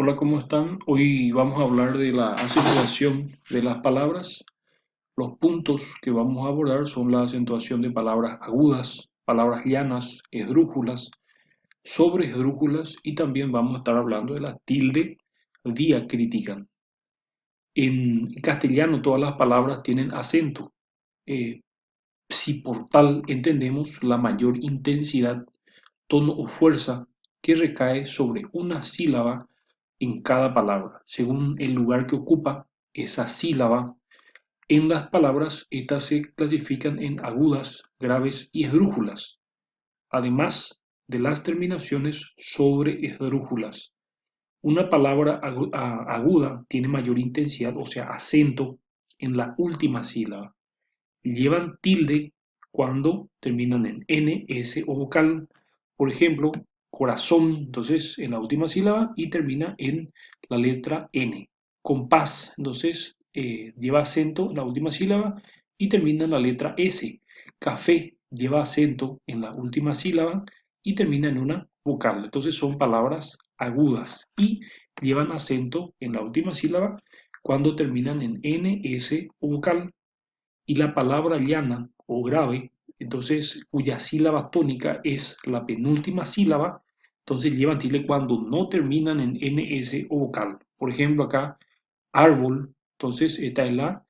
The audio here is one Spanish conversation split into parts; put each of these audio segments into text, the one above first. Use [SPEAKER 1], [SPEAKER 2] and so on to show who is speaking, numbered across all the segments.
[SPEAKER 1] Hola, ¿cómo están? Hoy vamos a hablar de la acentuación de las palabras. Los puntos que vamos a abordar son la acentuación de palabras agudas, palabras llanas, esdrújulas, sobreesdrújulas y también vamos a estar hablando de la tilde diacrítica. En castellano todas las palabras tienen acento. Eh, si por tal entendemos la mayor intensidad, tono o fuerza que recae sobre una sílaba en cada palabra, según el lugar que ocupa esa sílaba. En las palabras, estas se clasifican en agudas, graves y esdrújulas, además de las terminaciones sobre esdrújulas. Una palabra aguda tiene mayor intensidad, o sea, acento en la última sílaba. Llevan tilde cuando terminan en N, S o vocal. Por ejemplo, corazón, entonces en la última sílaba y termina en la letra N. Compás, entonces lleva acento en la última sílaba y termina en la letra S. Café lleva acento en la última sílaba y termina en una vocal. Entonces son palabras agudas y llevan acento en la última sílaba cuando terminan en N, S o vocal. Y la palabra llana o grave, entonces cuya sílaba tónica es la penúltima sílaba, entonces llevan tilde cuando no terminan en ns o vocal. Por ejemplo, acá árbol, entonces esta es la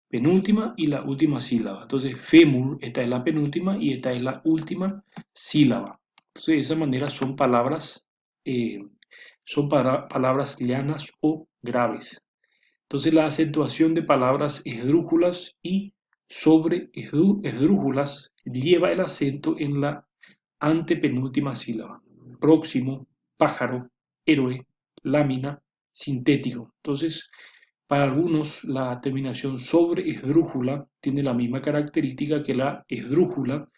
[SPEAKER 1] penúltima y la última sílaba. Entonces fémur, esta es la penúltima y esta es la última sílaba. Entonces de esa manera son palabras llanas o graves. Entonces la acentuación de palabras esdrújulas y sobre esdrújulas lleva el acento en la antepenúltima sílaba. Próximo, pájaro, héroe, lámina, sintético. Entonces, para algunos la terminación sobre esdrújula tiene la misma característica que la esdrújula,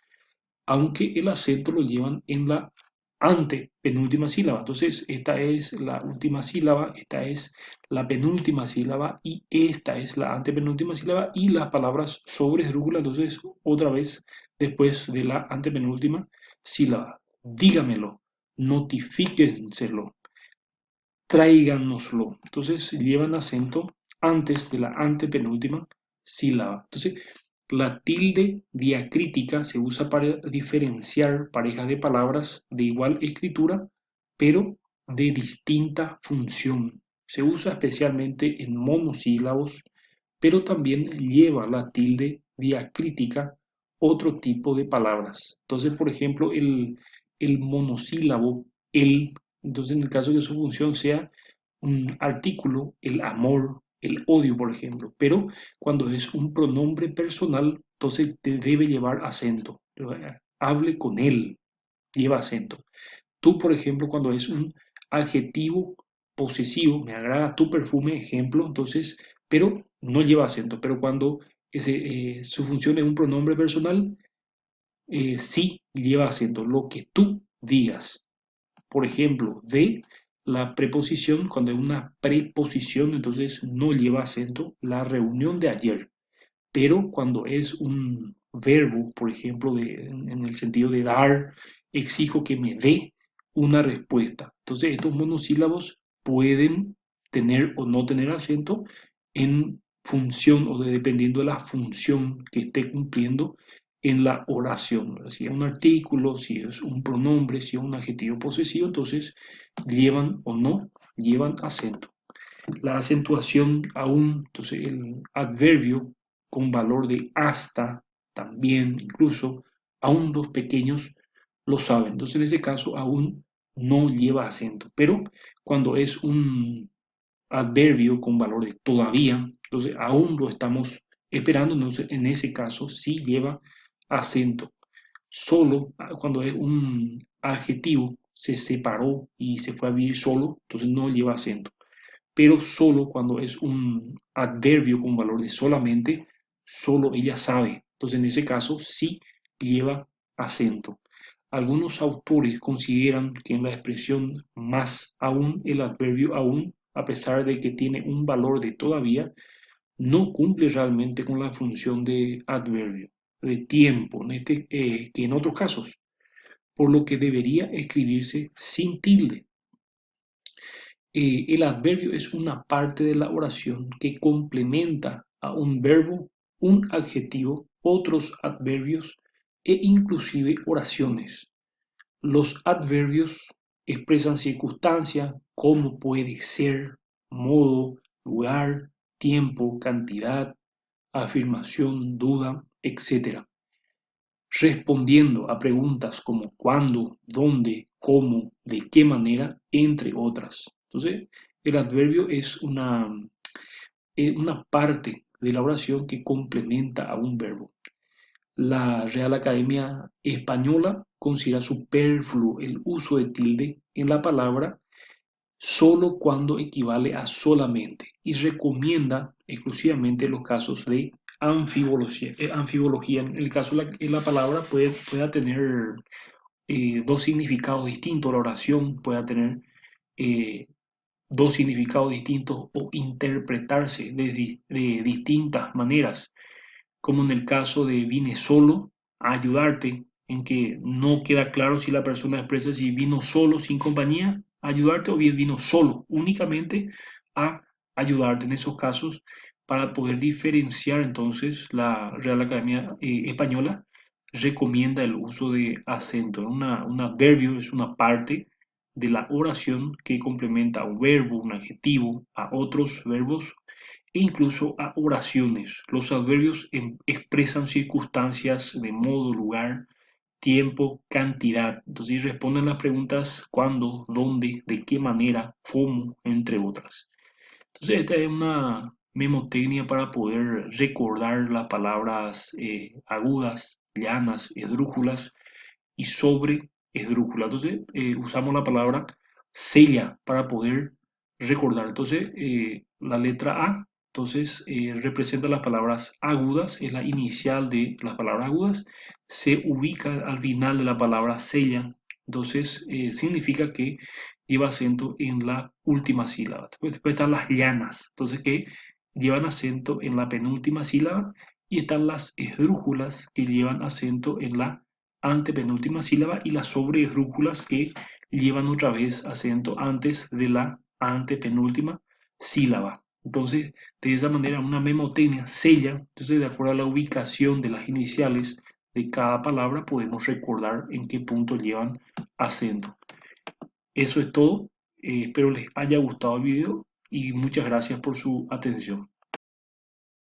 [SPEAKER 1] aunque el acento lo llevan en la antepenúltima sílaba. Entonces, esta es la última sílaba, esta es la penúltima sílaba y esta es la antepenúltima sílaba y las palabras sobre esdrújula, entonces, otra vez después de la antepenúltima sílaba. Dígamelo, notifíquenselo, tráiganoslo. Entonces, llevan acento antes de la antepenúltima sílaba. Entonces, la tilde diacrítica se usa para diferenciar parejas de palabras de igual escritura, pero de distinta función. Se usa especialmente en monosílabos, pero también lleva la tilde diacrítica otro tipo de palabras. Entonces, por ejemplo, el monosílabo, el, entonces en el caso de que su función sea un artículo, el amor, el odio, por ejemplo, pero cuando es un pronombre personal, entonces te debe llevar acento. Hable con él, lleva acento. Tú, por ejemplo, cuando es un adjetivo posesivo, me agrada tu perfume, ejemplo, entonces, pero no lleva acento. Pero cuando su función es un pronombre personal, sí lleva acento. Lo que tú digas. Por ejemplo, de la preposición, cuando es una preposición, entonces no lleva acento. La reunión de ayer. Pero cuando es un verbo, por ejemplo, en el sentido de dar, exijo que me dé una respuesta. Entonces, estos monosílabos pueden tener o no tener acento en función o dependiendo de la función que esté cumpliendo en la oración. Si es un artículo, si es un pronombre, si es un adjetivo posesivo, entonces llevan o no llevan acento. La acentuación aún, entonces el adverbio con valor de hasta, también, incluso, aún los pequeños lo saben. Entonces en ese caso aún no lleva acento. Pero cuando es un adverbio con valor de todavía, entonces aún lo estamos esperando, entonces en ese caso sí lleva acento. Solo cuando es un adjetivo se separó y se fue a vivir solo, entonces no lleva acento, pero solo cuando es un adverbio con valor de solamente, solo ella sabe. Entonces, en ese caso, sí lleva acento. Algunos autores consideran que en la expresión más aún, el adverbio aún, a pesar de que tiene un valor de todavía, no cumple realmente con la función de adverbio, de tiempo, que en otros casos, por lo que debería escribirse sin tilde. El adverbio es una parte de la oración que complementa a un verbo, un adjetivo, otros adverbios e inclusive oraciones. Los adverbios expresan circunstancia, cómo puede ser, modo, lugar, tiempo, cantidad, afirmación, duda, etc. Respondiendo a preguntas como cuándo, dónde, cómo, de qué manera, entre otras. Entonces, el adverbio es una parte de la oración que complementa a un verbo. La Real Academia Española considera superfluo el uso de tilde en la palabra solo cuando equivale a solamente y recomienda exclusivamente los casos de anfibología. En el caso de la palabra pueda tener dos significados distintos, la oración pueda tener eh, dos significados distintos o interpretarse de distintas maneras, como en el caso de vine solo a ayudarte, en que no queda claro si la persona expresa si vino solo sin compañía a ayudarte o bien vino solo únicamente a ayudarte. En esos casos, para poder diferenciar, entonces la Real Academia Española recomienda el uso de acento. Un adverbio es una parte de la oración que complementa a un verbo, un adjetivo, a otros verbos e incluso a oraciones. Los adverbios expresan circunstancias de modo, lugar, tiempo, cantidad. Entonces responden las preguntas cuándo, dónde, de qué manera, cómo, entre otras. Entonces esta es una memotecnia para poder recordar las palabras agudas, llanas, esdrújulas y sobre esdrújula. Entonces, usamos la palabra sella para poder recordar. Entonces, la letra A, entonces, representa las palabras agudas, es la inicial de las palabras agudas, se ubica al final de la palabra sella, entonces, significa que lleva acento en la última sílaba. Después están las llanas, entonces, que llevan acento en la penúltima sílaba, y están las esdrújulas que llevan acento en la antepenúltima sílaba y las sobreesdrújulas que llevan otra vez acento antes de la antepenúltima sílaba. Entonces, de esa manera, una memotecnia sella, entonces de acuerdo a la ubicación de las iniciales de cada palabra, podemos recordar en qué punto llevan acento. Eso es todo. Espero les haya gustado el video y muchas gracias por su atención.